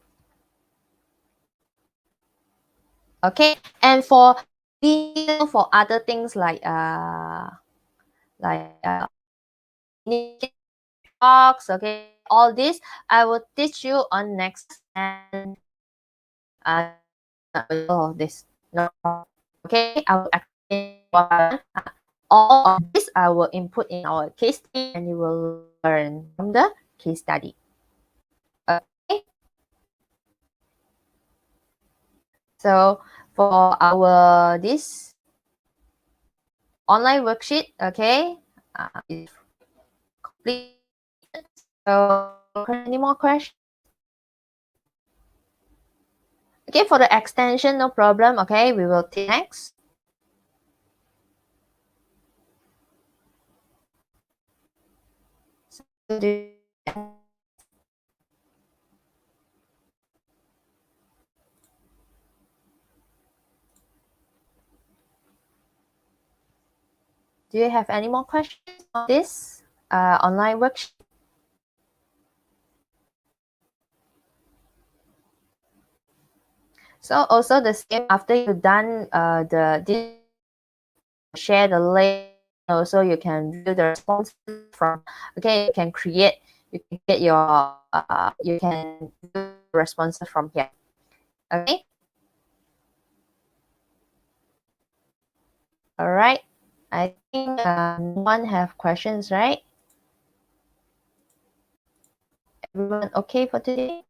Okay, and for other things like box, okay, all this I will teach you on next, and this no, okay, I will explain all of this. I will input in our case study, and you will learn from the case study. Okay, so for our this online worksheet, okay, it's complete. So any more questions? Okay, for the extension, no problem. Okay, we will take next. So do you have any more questions on this online worksheet? So also the same after you've done this share the link, and also you can view the responses from, okay, you can create, you can get your you can view the responses from here. Okay, all right, I think no one have questions, right? Everyone okay for today?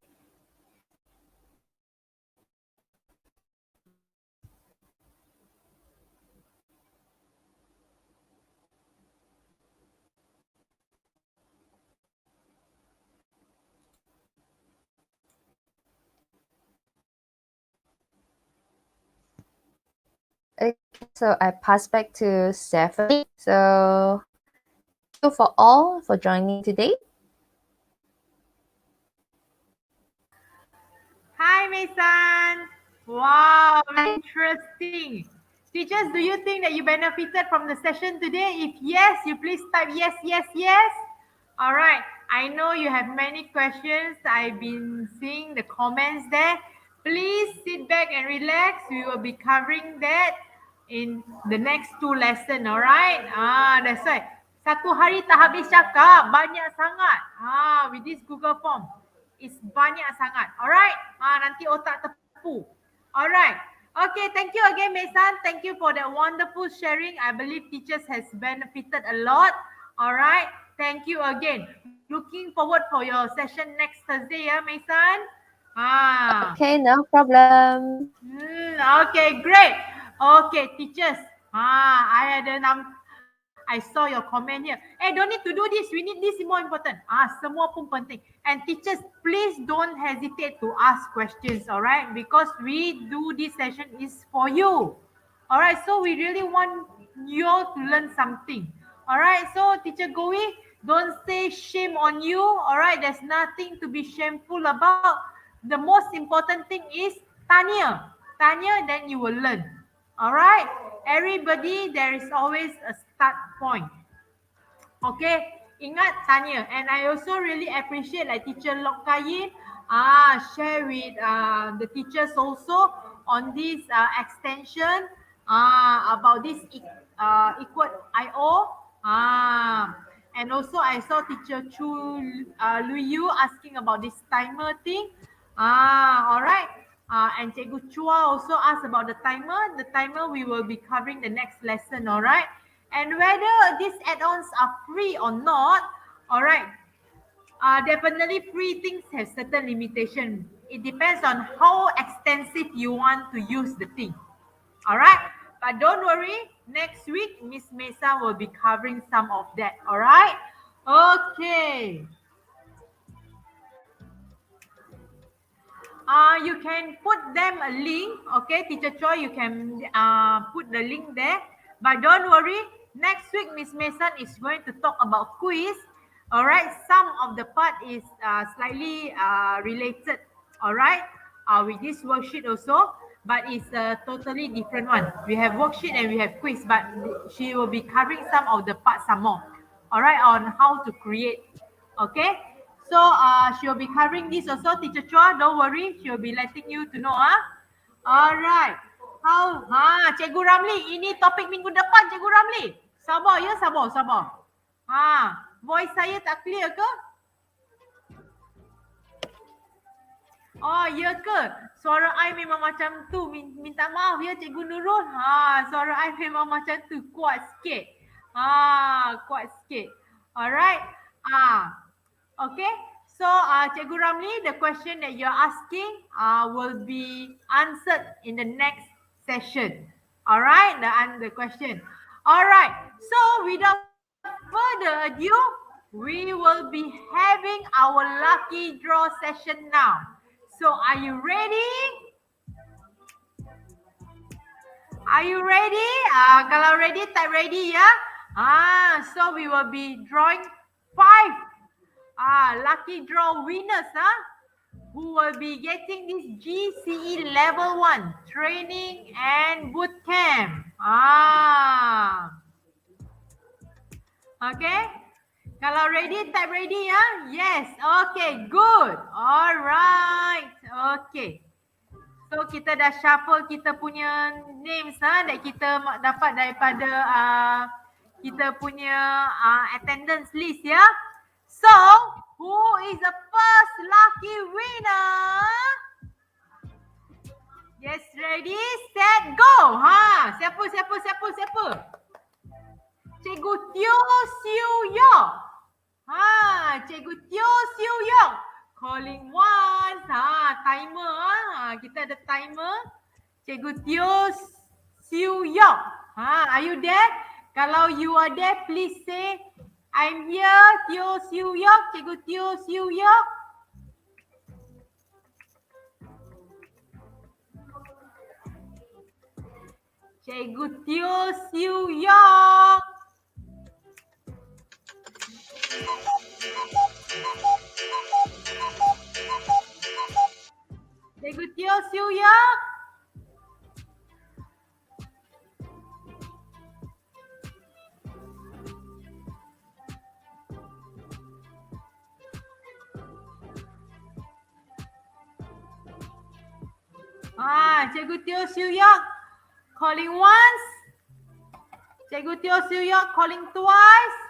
Okay, so I pass back to Stephanie. So thank you for all for joining today. Hi, Mason. Wow, Hi. interesting. Teachers, do you think that you benefited from the session today? If yes, you please type yes, yes, yes. All right. I know you have many questions. I've been seeing the comments there. Please sit back and relax. We will be covering that in the next two lessons. All right. That's right. Satu hari tak habis cakap. Banyak sangat. With this Google form. It's banyak sangat. Alright? Nanti otak tepu. Alright. Okay, thank you again, Mesan. Thank you for that wonderful sharing. I believe teachers has benefited a lot. Alright. Thank you again. Looking forward for your session next Thursday, ya, Mesan. Okay, no problem. Okay, great. Okay, teachers. I had I saw your comment here. Don't need to do this. We need this more important. Semua pun penting. And teachers, please don't hesitate to ask questions, alright? Because we do this session is for you. Alright, so we really want you all to learn something. Alright, so Teacher Gowi, don't say shame on you. Alright, there's nothing to be shameful about. The most important thing is tanya. Tanya, then you will learn. Alright, everybody, there is always a start point. Okay, ingat tanya. And I also really appreciate like Teacher Lokayin share with the teachers also on this extension about this equal IO. And also I saw Teacher Chu Lu Yu asking about this timer thing. All right. And Cikgu Chua also asked about the timer. The timer we will be covering the next lesson, all right? And whether these add-ons are free or not, all right, definitely free things have certain limitation. It depends on how extensive you want to use the thing, all right? But don't worry, next week, Miss Mesa will be covering some of that, all right? Okay. You can put them a link, okay, Teacher Choi, you can put the link there. But don't worry, next week Miss Mason is going to talk about quiz. All right, some of the part is slightly related, all right, with this worksheet also, but it's a totally different one. We have worksheet and we have quiz, but she will be covering some of the parts some more, all right, on how to create, okay. So she'll be covering this also, Teacher Chua. Don't worry, she'll be letting you to know. Alright. How? Cikgu Ramli, ini topik minggu depan, Cikgu Ramli. Sabar ya, sabar. Voice saya tak clear ke? Oh, ya ke? Suara I memang macam tu. Minta maaf ya, Cikgu Nurul. Suara I memang macam tu. Kuat sikit. Kuat sikit. Alright. Okay. So, Cikgu Ramli, the question that you're asking will be answered in the next session. Alright, the question. Alright. So, without further ado, we will be having our lucky draw session now. So, are you ready? Are you ready? Kalau ready, type ready ya. So we will be drawing 5 lucky draw winners who will be getting this GCE level 1 training and boot camp. Okay. Kalau ready, type ready ya. Yes. Okay, good. All right. Okay. So kita dah shuffle kita punya names that kita dapat daripada kita punya attendance list ya. So, who is the first lucky winner? Yes, ready, set, go. Siapa? Cikgu Teo Siu Yok. Cikgu Teo Siu Yok. Calling once. Timer. Kita ada timer. Cikgu Teo Siu Yok. Are you there? Kalau you are there, please say, I'm here, Teo Siu Yok. Cikgu Teo Siu Yok. Cikgu Teo Siu Yok. Cikgu Teo Siu Yok. Cikgu Teo Siu Yok calling once. Cikgu Teo Siu Yok calling twice.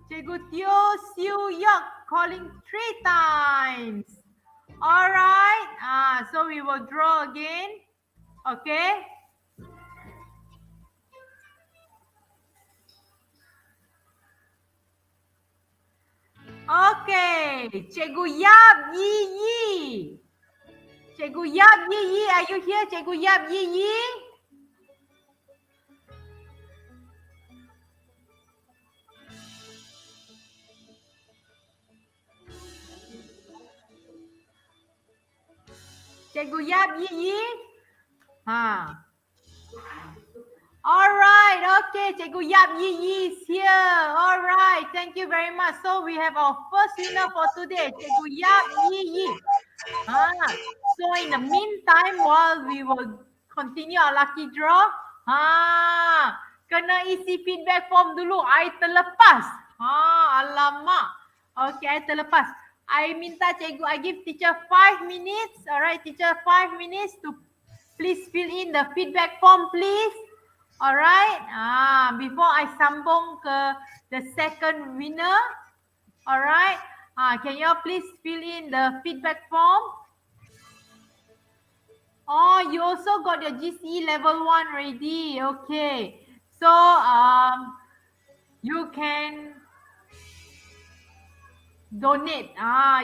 Cikgu Teo Siu Yok calling 3 times. Alright. So we will draw again. Okay. Okay. Cikgu Yap Yi Yi. Cikgu Yap Yi Yi, are you here? Cikgu Yap Yi Yi? Cikgu Yap Yi Yi? Alright, okay. Cikgu Yap Yi Yi is here. Alright, thank you very much. So we have our first winner for today, Cikgu Yap Yi Yi. So in the meantime, while we will continue our lucky draw, kena isi feedback form dulu. I terlepas. Alamak. Okay, I terlepas. I minta cikgu, I give teacher 5 minutes. Alright, teacher 5 minutes to please fill in the feedback form, please. Alright. Before I sambung ke the second winner. Alright. Can you all please fill in the feedback form? Oh, you also got your GCE level 1 already. Okay. So, you can donate.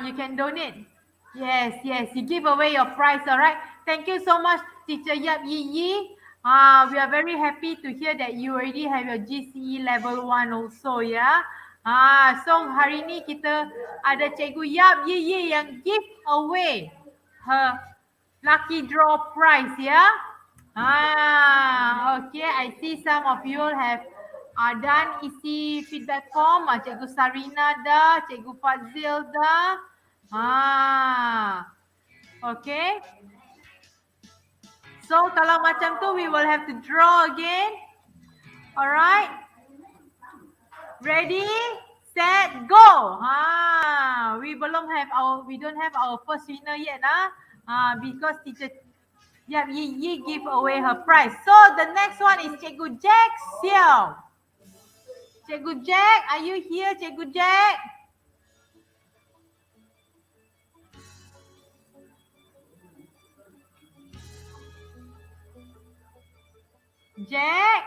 You can donate. Yes. You give away your prize, all right? Thank you so much, Teacher Yap Yi Yi. We are very happy to hear that you already have your GCE level 1 also, ya. So, hari ni kita ada Cikgu Yap Yi Yi yang give away her lucky draw prize, ya. Okay, I see some of you all have done isi feedback form. Cikgu Sarina dah, Cikgu Fazil dah. Okay. So kalau macam tu, we will have to draw again. Alright. Ready, set, go. We don't have our first winner yet, because teacher Yap Yi Yi give away her prize. So the next one is Cikgu Jack Xiao. Cikgu Jack, are you here, Cikgu Jack? Jack,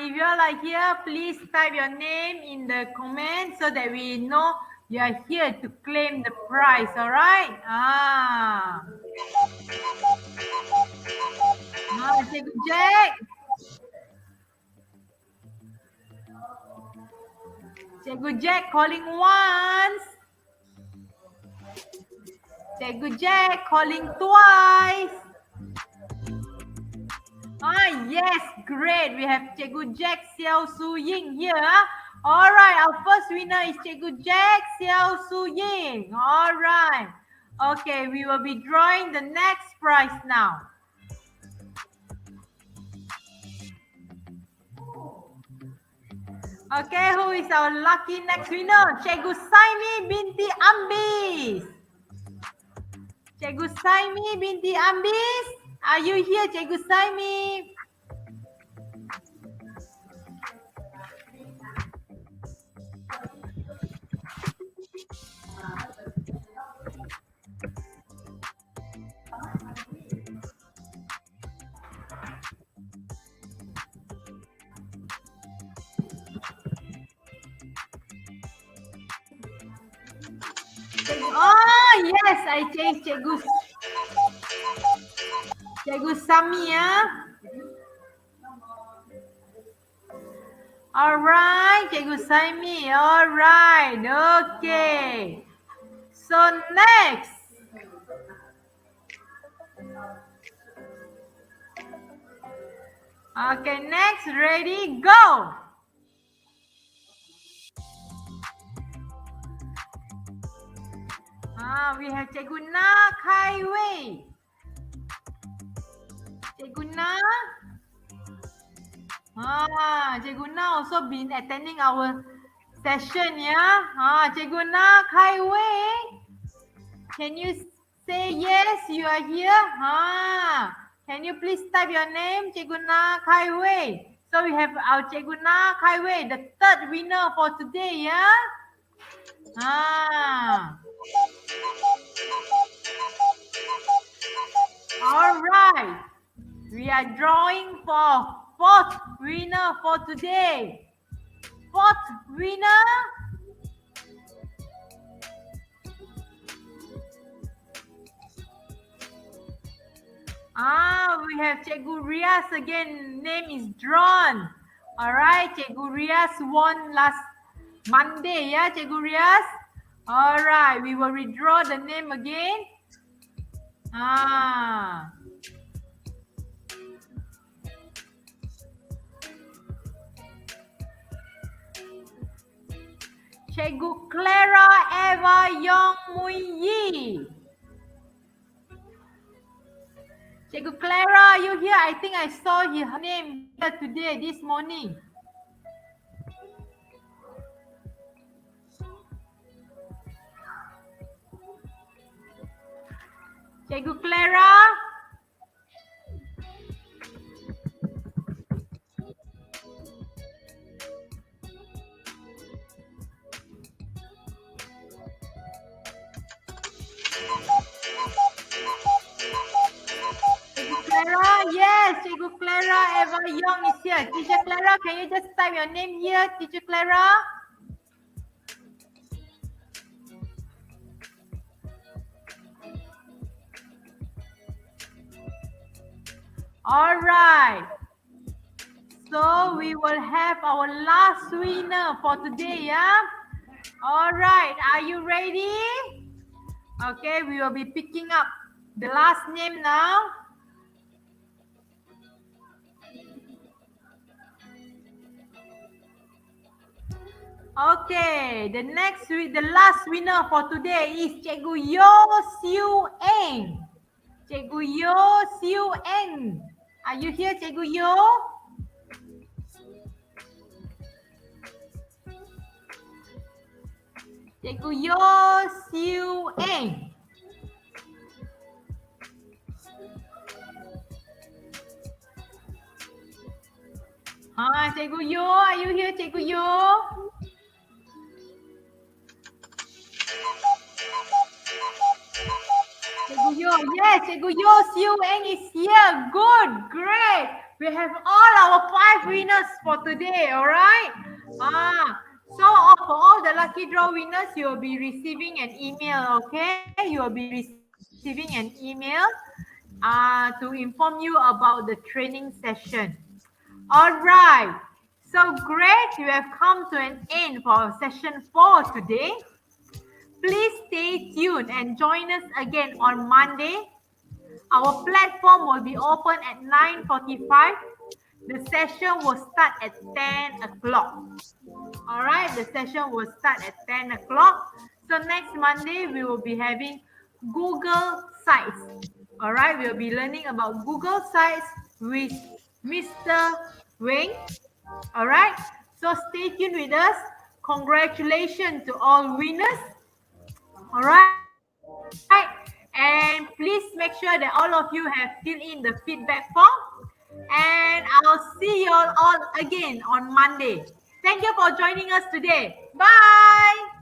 if you all are here, please type your name in the comments so that we know you are here to claim the prize, all right? Cikgu Jack. Cikgu Jack calling once. Cikgu Jack calling twice. Yes, great. We have Cikgu Jack Xiao Su Ying here. All right, our first winner is Cikgu Jack Xiao Su Ying. All right. Okay, we will be drawing the next prize now. Okay, who is our lucky next winner? Cikgu Saimi binti Ambis. Cikgu Saimi binti Ambis. Are you here, Cikgu Saimi? Oh, yes, I changed Cikgu Sami, ya. Alright, Cikgu Saimi. Alright, okay. So next. Okay, next, ready, go. We have Cikgu Na Kai Wei. Cikgu Na. Cikgu Na also been attending our session, ya. Cikgu Na Kai Wei. Can you say yes, you are here? Can you please type your name, Cikgu Na Kai Wei? So we have our Cikgu Na Kai Wei, the third winner for today, ya. All right. We are drawing for fourth winner for today. Fourth winner. We have Cikgu Rias again. Name is drawn. All right, Cikgu Rias won last Monday, ya, Cikgu Rias. All right, we will redraw the name again. Cikgu Clara Eva Yong Mui Yi. Cikgu Clara, you here? I think I saw her name here today, this morning. Cikgu Clara? Clara, yes, Cikgu Clara Eva Young is here. Teacher Clara, can you just type your name here, Teacher Clara? All right. So we will have our last winner for today, yeah? All right, are you ready? Okay, we will be picking up the last name now. Okay, the last winner for today is Cikgu Yo Siu Eng. Cikgu Yo Siu Eng. Are you here, Cikgu Yo? Cikgu Yo Siu Eng. Cikgu Yo, are you here, Cikgu Yo? Cikgu Yo, yes, Cikgu Yo Siu Eng is here. Good, great. We have all our 5 winners for today, all right? So for all the lucky draw winners, you will be receiving an email, okay? You will be receiving an email to inform you about the training session. All right. So great. We have come to an end for session 4 today. Please stay tuned and join us again on Monday. Our platform will be open at 9:45. The session will start at 10 o'clock. All right, the session will start at 10 o'clock. So next Monday, we will be having Google Sites. All right, we will be learning about Google Sites with Mr. Wing. All right, So stay tuned with us. Congratulations to all winners. All right. And please make sure that all of you have filled in the feedback form. And I'll see you all again on Monday. Thank you for joining us today. Bye.